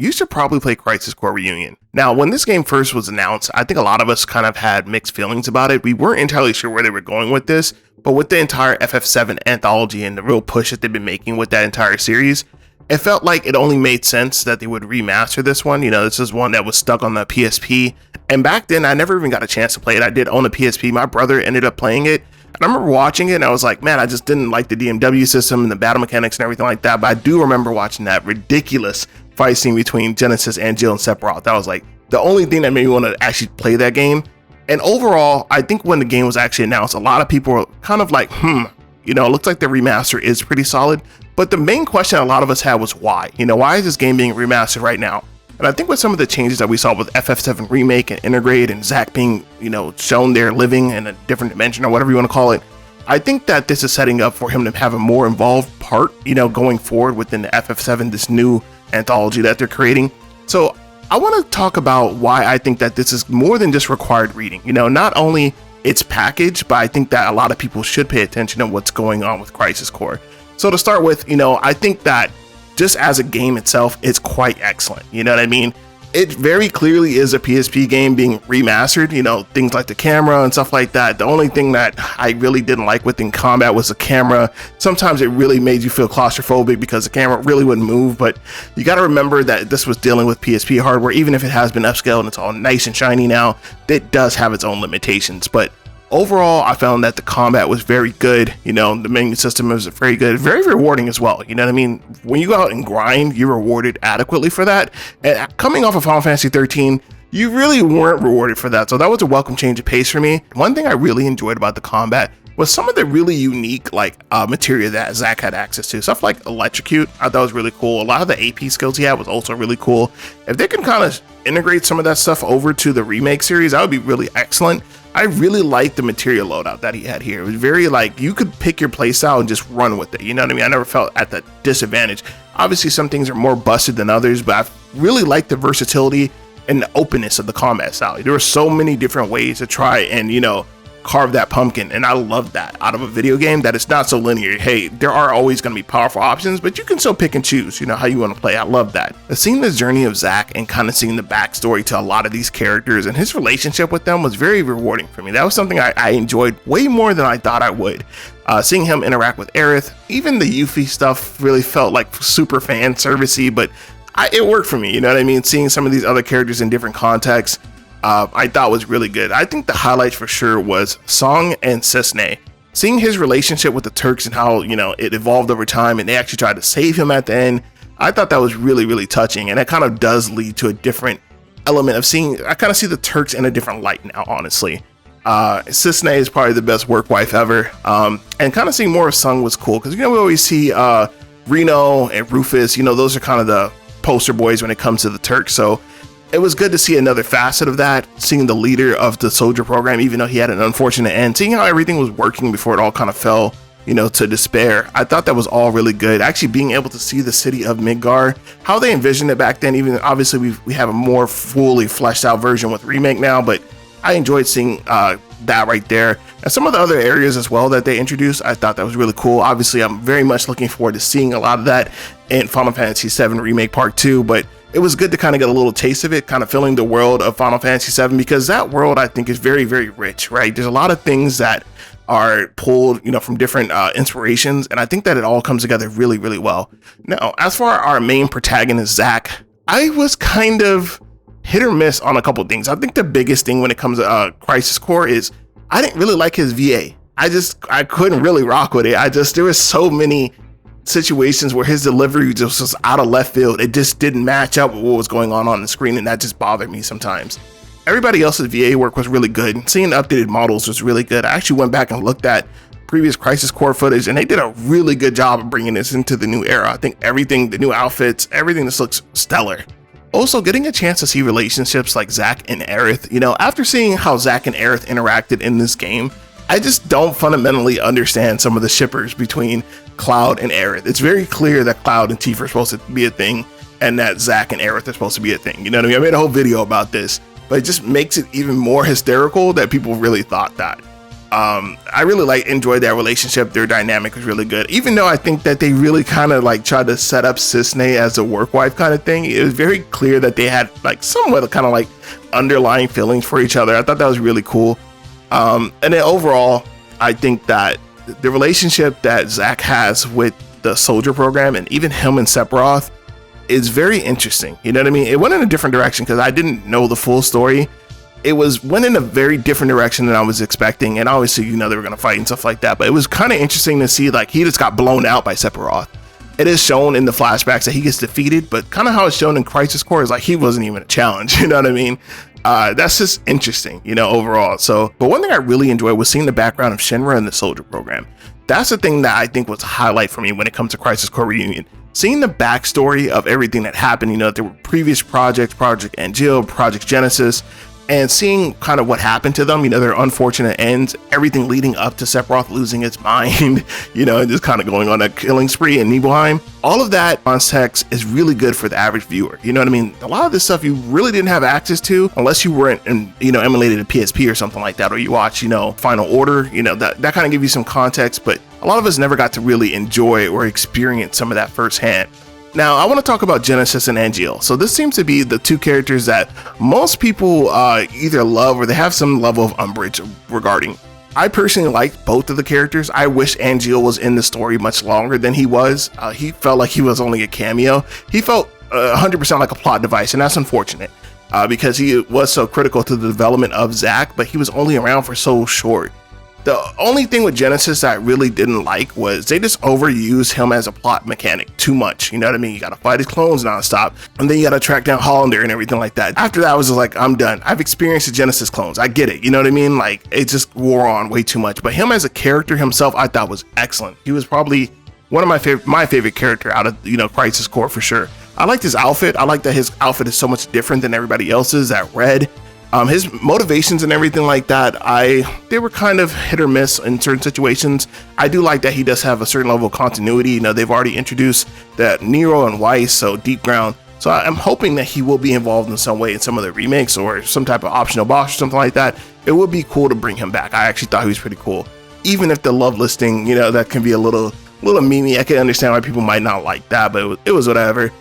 you should probably play Crisis Core Reunion. Now, when this game first was announced, I think a lot of us kind of had mixed feelings about it. We weren't entirely sure where they were going with this, but with the entire FF7 anthology and the real push that they've been making with that entire series, it felt like it only made sense that they would remaster this one. This is one that was stuck on the PSP, and back then I never even got a chance to play it. I did own a PSP. My brother ended up playing it, and I remember watching it and I was like, man, I just didn't like the DMW system and the battle mechanics and everything like that, but I do remember watching that ridiculous fight scene between Genesis and Jill and Sephiroth. That was like the only thing that made me want to actually play that game. And overall, I think when the game was actually announced, a lot of people were kind of like, it looks like the remaster is pretty solid. But the main question a lot of us had was why? Why is this game being remastered right now? And I think with some of the changes that we saw with FF7 Remake and Integrate and Zack being, shown there living in a different dimension or whatever you want to call it, I think that this is setting up for him to have a more involved part, going forward within the FF7, this new anthology that they're creating. So I want to talk about why I think that this is more than just required reading. Not only its package, but I think that a lot of people should pay attention to what's going on with Crisis Core. So to start with, I think that just as a game itself, it's quite excellent. You know what I mean? It very clearly is a PSP game being remastered, things like the camera and stuff like that. The only thing that I really didn't like within combat was the camera. Sometimes it really made you feel claustrophobic because the camera really wouldn't move, but you got to remember that this was dealing with PSP hardware. Even if it has been upscaled and it's all nice and shiny now, it does have its own limitations. But overall, I found that the combat was very good. The menu system was very good, very rewarding as well. You know what I mean? When you go out and grind, you're rewarded adequately for that. And coming off of Final Fantasy 13, you really weren't rewarded for that. So that was a welcome change of pace for me. One thing I really enjoyed about the combat was some of the really unique material that Zack had access to. Stuff like Electrocute, I thought was really cool. A lot of the AP skills he had was also really cool. If they can kind of integrate some of that stuff over to the remake series, that would be really excellent. I really liked the material loadout that he had here. It was very you could pick your playstyle and just run with it. You know what I mean? I never felt at the disadvantage. Obviously, some things are more busted than others, but I really liked the versatility and the openness of the combat style. There were so many different ways to try and, carve that pumpkin, and I love that out of a video game, that it's not so linear. Hey, there are always going to be powerful options, but you can still pick and choose how you want to play. I love that. Seeing the journey of Zack and kind of seeing the backstory to a lot of these characters and his relationship with them was very rewarding for me. That was something I enjoyed way more than I thought I would. Seeing him interact with Aerith, even the Yuffie stuff really felt like super fan servicey, but it worked for me. You know what I mean? Seeing some of these other characters in different contexts, I thought was really good. I think the highlight for sure was Song and Cisne. Seeing his relationship with the Turks and how, it evolved over time and they actually tried to save him at the end. I thought that was really, really touching. And that kind of does lead to a different element of I kind of see the Turks in a different light now, honestly. Cisne is probably the best work wife ever. And kind of seeing more of Sung was cool because, we always see Reno and Rufus, those are kind of the poster boys when it comes to the Turks. So it was good to see another facet of that, seeing the leader of the soldier program, even though he had an unfortunate end, seeing how everything was working before it all kind of fell, to despair. I thought that was all really good. Actually being able to see the city of Midgar, how they envisioned it back then, even obviously we have a more fully fleshed out version with Remake now, but I enjoyed seeing that right there. And some of the other areas as well that they introduced, I thought that was really cool. Obviously, I'm very much looking forward to seeing a lot of that in Final Fantasy VII Remake Part 2, but it was good to kind of get a little taste of it, kind of filling the world of Final Fantasy VII, because that world I think is very, very rich, right? There's a lot of things that are pulled, from different inspirations, and I think that it all comes together really, really well. Now, as for our main protagonist, Zack, I was kind of hit or miss on a couple things. I think the biggest thing when it comes to Crisis Core is I didn't really like his VA. I couldn't really rock with it. There was so many situations where his delivery just was out of left field. It just didn't match up with what was going on the screen, and that just bothered me sometimes. Everybody else's VA work was really good. Seeing updated models was really good. I actually went back and looked at previous Crisis Core footage, and they did a really good job of bringing this into the new era. I think everything, the new outfits, everything just looks stellar. Also, getting a chance to see relationships like Zack and Aerith, after seeing how Zack and Aerith interacted in this game, I just don't fundamentally understand some of the shippers between Cloud and Aerith. It's very clear that Cloud and Tifa are supposed to be a thing, and that Zack and Aerith are supposed to be a thing. You know what I mean? I made a whole video about this, but it just makes it even more hysterical that people really thought that. I really enjoyed that relationship. Their dynamic was really good, even though I think that they really kind of like tried to set up Cisne as a work wife kind of thing. It was very clear that they had like somewhat kind of like underlying feelings for each other. I thought that was really cool. And then overall, I think that the relationship that Zack has with the soldier program and even him and Sephiroth is very interesting. You know what I mean? It went in a different direction because I didn't know the full story. It went in a very different direction than I was expecting, and obviously, you know, they were gonna fight and stuff like that. But it was kind of interesting to see like he just got blown out by Sephiroth. It is shown in the flashbacks that he gets defeated, but kind of how it's shown in Crisis Core is like he wasn't even a challenge. You know what I mean? That's just interesting, you know, overall. So, but one thing I really enjoyed was seeing the background of Shinra and the soldier program. That's the thing that I think was a highlight for me when it comes to Crisis Core Reunion. Seeing the backstory of everything that happened, you know, there were previous projects, Project Angel, Project Genesis, and seeing kind of what happened to them, you know, their unfortunate ends, everything leading up to Sephiroth losing his mind, you know, and just kind of going on a killing spree in Nibelheim. All of that context is really good for the average viewer. You know what I mean? A lot of this stuff you really didn't have access to unless you weren't, you know, emulated a PSP or something like that, or you watch, you know, Final Order, you know, that kind of give you some context, but a lot of us never got to really enjoy or experience some of that firsthand. Now, I want to talk about Genesis and Angeal. So this seems to be the two characters that most people either love or they have some level of umbrage regarding. I personally liked both of the characters. I wish Angeal was in the story much longer than he was. He felt like he was only a cameo. He felt 100% like a plot device, and that's unfortunate because he was so critical to the development of Zack, but he was only around for so short. The only thing with Genesis that I really didn't like was they just overused him as a plot mechanic too much. You know what I mean? You gotta fight his clones nonstop, and then you gotta track down Hollander and everything like that. After that, I was just like, I'm done. I've experienced the Genesis clones. I get it. You know what I mean? Like, it just wore on way too much. But him as a character himself, I thought was excellent. He was probably one of my favorite character out of, you know, Crisis Core for sure. I liked his outfit. I like that his outfit is so much different than everybody else's. That red. His motivations and everything like that, they were kind of hit or miss in certain situations. I do like that he does have a certain level of continuity. You know, they've already introduced that Nero and Weiss, so Deep Ground. So I'm hoping that he will be involved in some way in some of the remakes or some type of optional boss or something like that. It would be cool to bring him back. I actually thought he was pretty cool. Even if the love listing, you know, that can be a little memey. I can understand why people might not like that, but it was whatever.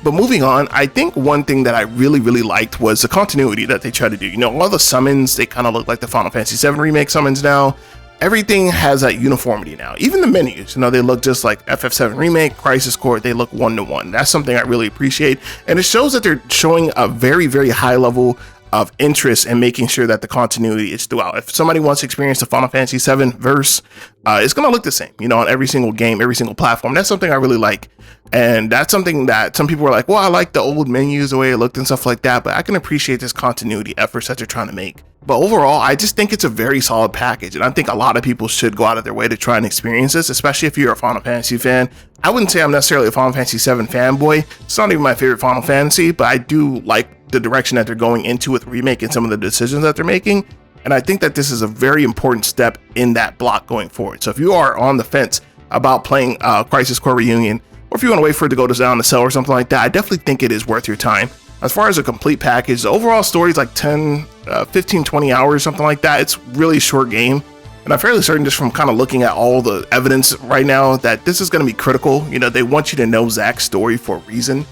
But moving on, I think one thing that I really liked was the continuity that they tried to do. You know, all the summons, they kind of look like the Final Fantasy VII Remake summons now. Everything has that uniformity now. Even the menus, you know, they look just like FF7 Remake, Crisis Core, they look one-to-one. That's something I really appreciate. And it shows that they're showing a very high level of interest in making sure that the continuity is throughout. If somebody wants to experience the Final Fantasy VII verse, it's going to look the same, you know, on every single game, every single platform. That's something I really like. And that's something that some people were like, well, I like the old menus, the way it looked and stuff like that, but I can appreciate this continuity efforts that they're trying to make. But overall, I just think it's a very solid package, and I think a lot of people should go out of their way to try and experience this, especially if you're a Final Fantasy fan. I wouldn't say I'm necessarily a Final Fantasy VII fanboy. It's not even my favorite Final Fantasy, but I do like the direction that they're going into with remake and some of the decisions that they're making. And I think that this is a very important step in that block going forward. So if you are on the fence about playing Crisis Core Reunion, or if you want to wait for it to go down the sale or something like that, I definitely think it is worth your time. As far as a complete package, the overall story is like 15, 20 hours, something like that. It's really a short game. And I'm fairly certain just from kind of looking at all the evidence right now that this is going to be critical. You know, they want you to know Zack's story for a reason.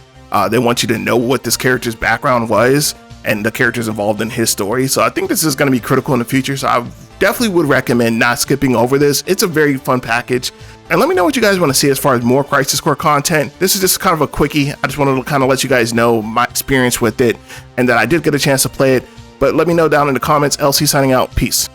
They want you to know what this character's background was and the characters involved in his story. So I think this is going to be critical in the future. So I definitely would recommend not skipping over this. It's a very fun package. And let me know what you guys want to see as far as more Crisis Core content. This is just kind of a quickie. I just wanted to kind of let you guys know my experience with it and that I did get a chance to play it. But let me know down in the comments. LC signing out. Peace.